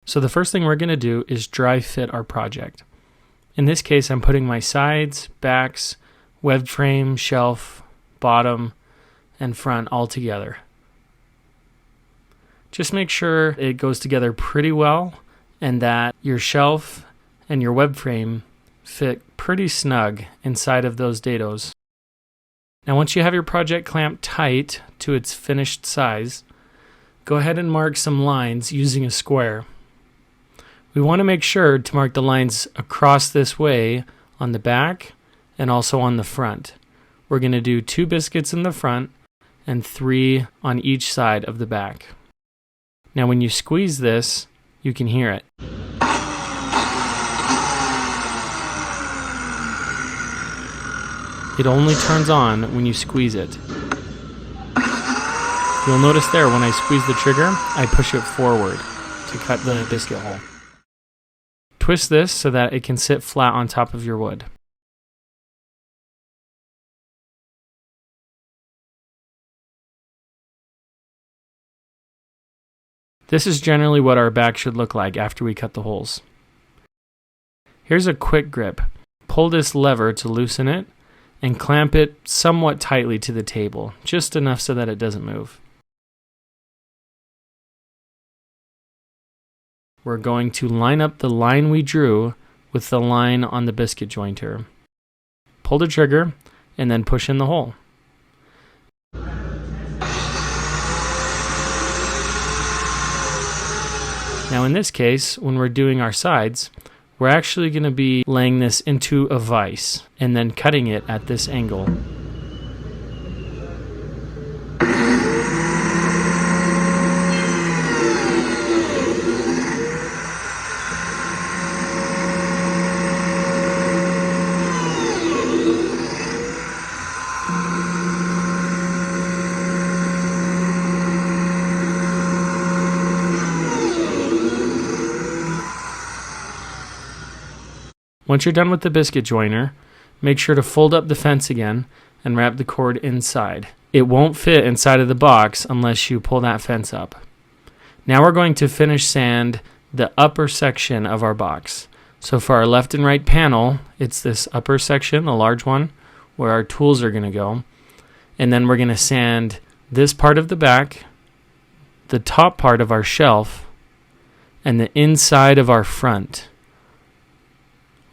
So the first thing we're going to do is dry fit our project. In this case, I'm putting my sides, backs, webbed frame, shelf, bottom, and front all together. Just make sure it goes together pretty well and that your shelf and your web frame fit pretty snug inside of those dados. Now once you have your project clamped tight to its finished size, go ahead and mark some lines using a square. We want to make sure to mark the lines across this way on the back and also on the front. We're going to do 2 biscuits in the front and 3 on each side of the back. Now when you squeeze this, you can hear it. It only turns on when you squeeze it. You'll notice there when I squeeze the trigger, I push it forward to cut the biscuit hole. Twist this so that it can sit flat on top of your wood. This is generally what our back should look like after we cut the holes. Here's a quick grip. Pull this lever to loosen it and clamp it somewhat tightly to the table, just enough so that it doesn't move. We're going to line up the line we drew with the line on the biscuit jointer. Pull the trigger and then push in the hole. Now in this case, when we're doing our sides, we're actually going to be laying this into a vise and then cutting it at this angle. Once you're done with the biscuit joiner, make sure to fold up the fence again and wrap the cord inside. It won't fit inside of the box unless you pull that fence up. Now we're going to finish sand the upper section of our box. So for our left and right panel, it's this upper section, the large one, where our tools are going to go. And then we're going to sand this part of the back, the top part of our shelf, and the inside of our front.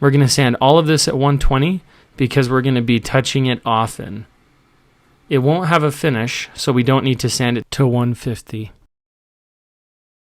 We're going to sand all of this at 120 because we're going to be touching it often. It won't have a finish, so we don't need to sand it to 150.